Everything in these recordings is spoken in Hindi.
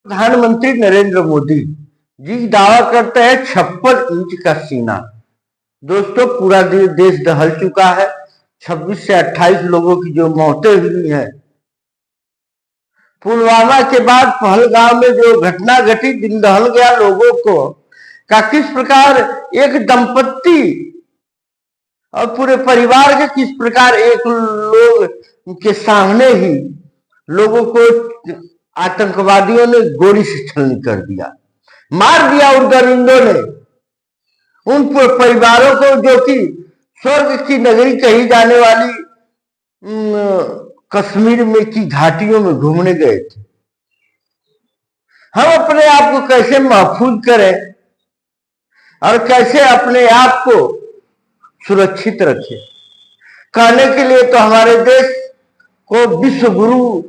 प्रधानमंत्री नरेंद्र मोदी जी दावा करते हैं 56 इंच का सीना। दोस्तों, पूरा देश दहल चुका है। 26 से 28 लोगों की जो मौतें हुई हैं, पुलवामा के बाद पहलगाम में जो घटना घटी, दिल दहल गया लोगों को का किस प्रकार एक दंपत्ति और पूरे परिवार के किस प्रकार एक लोग के सामने ही लोगों को आतंकवादियों ने गोली से छलनी कर दिया, मार दिया उन दरिंदों ने, उन परिवारों को जो कि स्वर्ग की नगरी कही जाने वाली कश्मीर में की घाटियों में घूमने गए थे। हम अपने आप को कैसे महफूज करें और कैसे अपने आप को सुरक्षित रखें, कहने के लिए तो हमारे देश को विश्व गुरु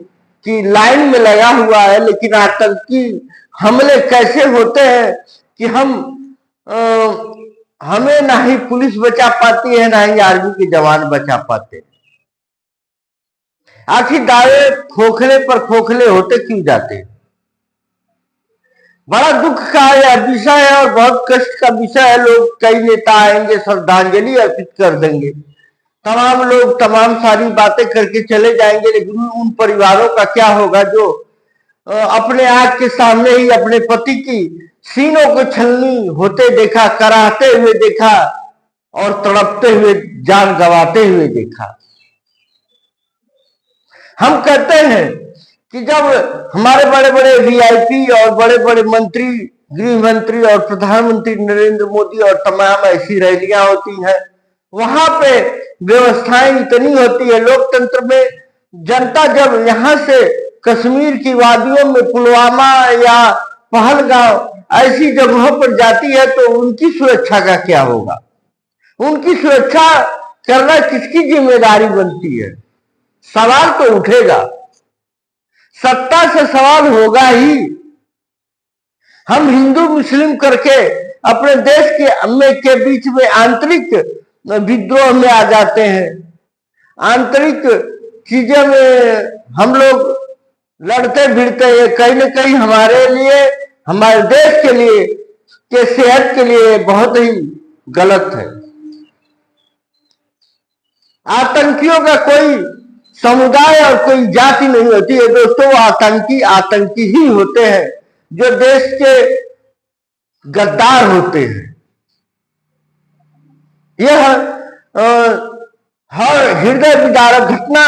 की लाइन में लगा हुआ है, लेकिन आतंकी हमले कैसे होते हैं कि हमें ना ही पुलिस बचा पाती है, ना ही आर्मी के जवान बचा पाते। आखिर दावे खोखले पर खोखले होते क्यों जाते? बड़ा दुख का यह विषय है और बहुत कष्ट का विषय है। लोग, कई नेता आएंगे, श्रद्धांजलि अर्पित कर देंगे, तमाम लोग तमाम सारी बातें करके चले जाएंगे, लेकिन उन परिवारों का क्या होगा जो अपने आंख के सामने ही अपने पति की सीनों को छलनी होते देखा, कराहते हुए देखा और तड़पते हुए, जान गंवाते हुए देखा। हम कहते हैं कि जब हमारे बड़े बड़े वीआईपी और बड़े बड़े मंत्री, गृह मंत्री और प्रधानमंत्री नरेंद्र मोदी और तमाम ऐसी रैलियां होती हैं, वहां पे व्यवस्थाएं इतनी होती है लोकतंत्र में, जनता जब यहां से कश्मीर की वादियों में, पुलवामा या पहलगाम ऐसी जगहों पर जाती है तो उनकी सुरक्षा का क्या होगा? उनकी सुरक्षा करना किसकी जिम्मेदारी बनती है? सवाल तो उठेगा, सत्ता से सवाल होगा ही। हम हिंदू मुस्लिम करके अपने देश के बीच में आंतरिक विद्रोह में आ जाते हैं, आंतरिक चीजें में हम लोग लड़ते भिड़ते हैं। कहीं न कहीं हमारे लिए, हमारे देश के लिए, के सेहत के लिए बहुत ही गलत है। आतंकियों का कोई समुदाय और कोई जाति नहीं होती है दोस्तों, आतंकी ही होते हैं जो देश के गद्दार होते हैं। यह हर हृदय विदारक घटना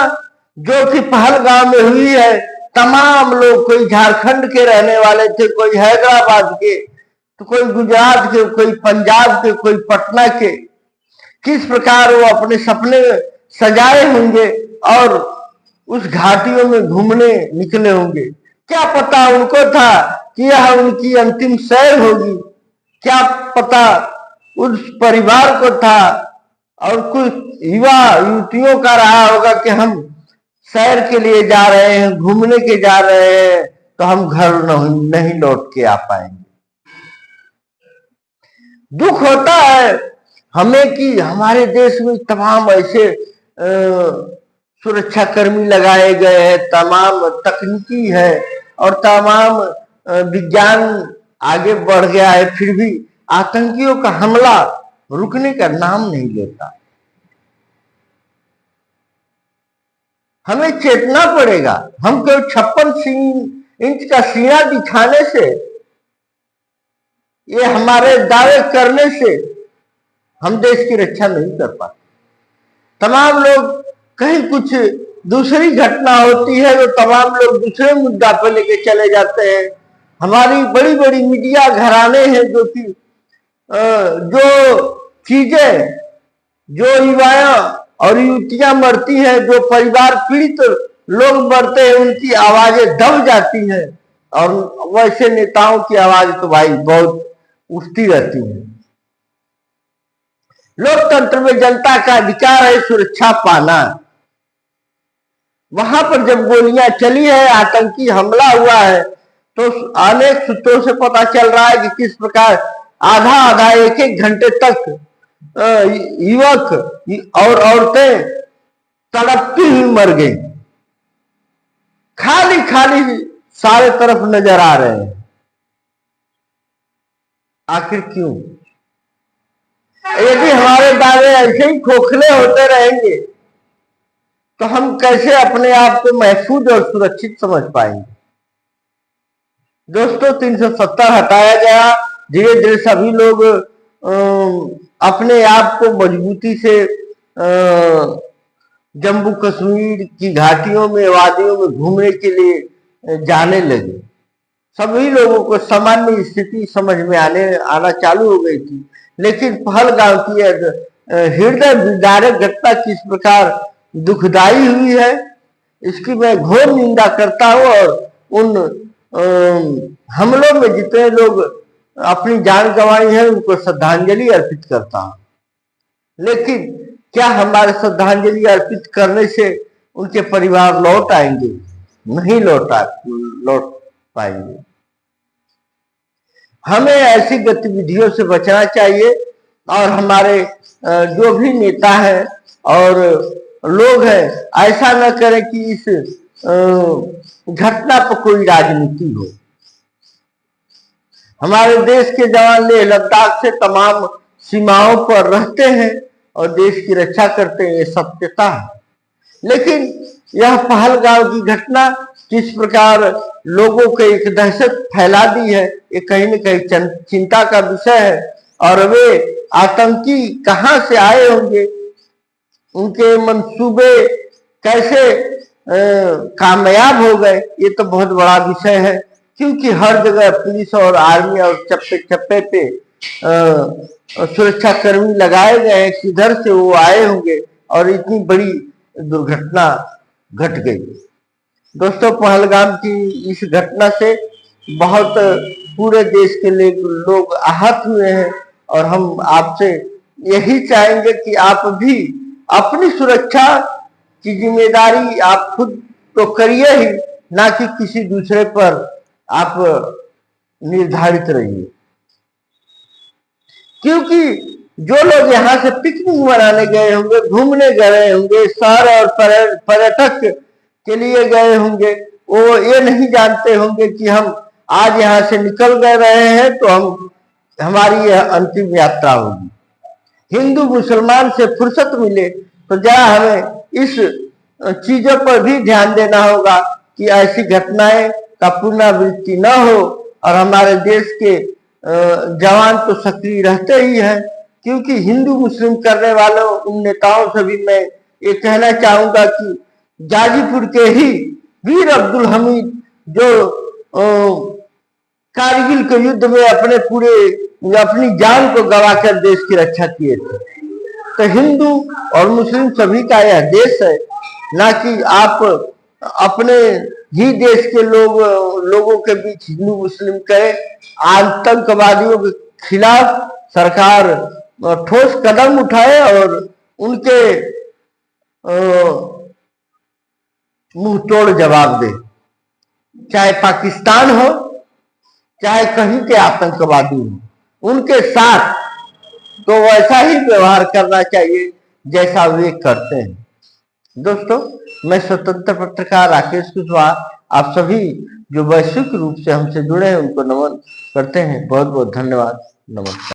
जो कि पहलगाम में हुई है, तमाम लोग, कोई झारखंड के रहने वाले थे, कोई हैदराबाद के, तो कोई गुजरात के, कोई पंजाब के, कोई पटना के, किस प्रकार वो अपने सपने सजाए होंगे और उस घाटियों में घूमने निकले होंगे। क्या पता उनको था कि यह उनकी अंतिम सैर होगी? क्या पता उस परिवार को था और कुछ युवा युवतियों का रहा होगा कि हम सैर के लिए जा रहे हैं, घूमने के जा रहे हैं, तो हम घर नहीं लौट के आ पाएंगे। दुख होता है हमें कि हमारे देश में तमाम ऐसे सुरक्षा कर्मी लगाए गए हैं, तमाम तकनीकी है और तमाम विज्ञान आगे बढ़ गया है, फिर भी आतंकियों का हमला रुकने का नाम नहीं लेता। हमें चेतना पड़ेगा। हम केवल 56 इंच का सीना दिखाने से, ये हमारे दावे करने से हम देश की रक्षा नहीं कर पाते। तमाम लोग, कहीं कुछ दूसरी घटना होती है तो तमाम लोग दूसरे मुद्दा पर लेके चले जाते हैं। हमारी बड़ी बड़ी मीडिया घराने हैं जो कि जो चीजें, जो युवाएं और युवतियां मरती हैं, जो परिवार पीड़ित लोग मरते हैं, उनकी आवाजें दब जाती हैं और वैसे नेताओं की आवाज तो भाई बहुत उठती रहती है। लोकतंत्र में जनता का अधिकार है सुरक्षा पाना। वहां पर जब गोलियां चली है, आतंकी हमला हुआ है, तो अनेक सूत्रों से पता चल रहा है कि किस प्रकार आधा एक एक घंटे तक युवक और औरतें तड़पती हुई मर गई। खाली खाली सारे तरफ नजर आ रहे हैं। आखिर क्यों? यदि हमारे दावे ऐसे ही खोखले होते रहेंगे तो हम कैसे अपने आप को महफूज और सुरक्षित समझ पाएंगे? दोस्तों, 370 हटाया गया। धीरे धीरे सभी लोग अपने आप को मजबूती से जम्मू कश्मीर की घाटियों में, वादियों में घूमने के लिए जाने लगे। सभी लोगों को सामान्य स्थिति समझ में आना चालू हो गई थी। लेकिन पहलगाम की हृदय विदारक घटना किस प्रकार दुखदाई हुई है, इसकी मैं घोर निंदा करता हूं और उन हमलों में जितने लोग अपनी जान गंवाई है उनको श्रद्धांजलि अर्पित करता हूं। लेकिन क्या हमारे श्रद्धांजलि अर्पित करने से उनके परिवार लौट आएंगे? नहीं लौट पाएंगे। हमें ऐसी गतिविधियों से बचना चाहिए और हमारे जो भी नेता हैं और लोग हैं, ऐसा न करें कि इस घटना पर कोई राजनीति हो। हमारे देश के जवान लेह लद्दाख से तमाम सीमाओं पर रहते हैं और देश की रक्षा करते हैं, ये सत्यता है। लेकिन यह पहलगाम की घटना किस प्रकार लोगों को एक दहशत फैला दी है, ये कहीं न कहीं चिंता का विषय है। और वे आतंकी कहां से आए होंगे, उनके मंसूबे कैसे कामयाब हो गए, ये तो बहुत बड़ा विषय है। क्योंकि हर जगह पुलिस और आर्मी और चप्पे चप्पे पे सुरक्षा कर्मी लगाए गए हैं, किधर से वो आए होंगे और इतनी बड़ी दुर्घटना घट गई। दोस्तों, पहलगाम की इस घटना से बहुत पूरे देश के लोग आहत हुए हैं और हम आपसे यही चाहेंगे कि आप भी अपनी सुरक्षा की जिम्मेदारी आप खुद तो करिए ही, ना कि किसी दूसरे पर आप निर्धारित रहिए। क्योंकि जो लोग यहाँ से पिकनिक मनाने गए होंगे, घूमने गए होंगे, शहर और पर्यटक के लिए गए होंगे, वो ये नहीं जानते होंगे कि हम आज यहाँ से निकल गए रहे हैं तो हमारी यह अंतिम यात्रा होगी। हिंदू मुसलमान से फुर्सत मिले तो जरा हमें इस चीजों पर भी ध्यान देना होगा कि ऐसी घटनाएं का पुनरावृत्ति न हो। और हमारे देश के जवान तो सक्रिय रहते ही हैं, क्योंकि हिंदू मुस्लिम करने वालों उन नेताओं से भी मैं ये कहना चाहूंगा कि गाजीपुर के ही वीर अब्दुल हमीद जो कारगिल के युद्ध में अपनी जान को गवाकर देश की रक्षा किए थे। तो हिंदू और मुस्लिम सभी का यह देश है, ना कि आप अपने ही देश के लोगों के बीच हिंदू मुस्लिम कहे। आतंकवादियों के खिलाफ सरकार ठोस कदम उठाए और उनके मुंह तोड़ जवाब दे, चाहे पाकिस्तान हो चाहे कहीं के आतंकवादी हो, उनके साथ तो वैसा ही व्यवहार करना चाहिए जैसा वे करते हैं। दोस्तों, मैं स्वतंत्र पत्रकार राकेश कुशवाहा आप सभी जो वैश्विक रूप से हमसे जुड़े हैं उनको नमन करते हैं। बहुत बहुत धन्यवाद। नमस्कार।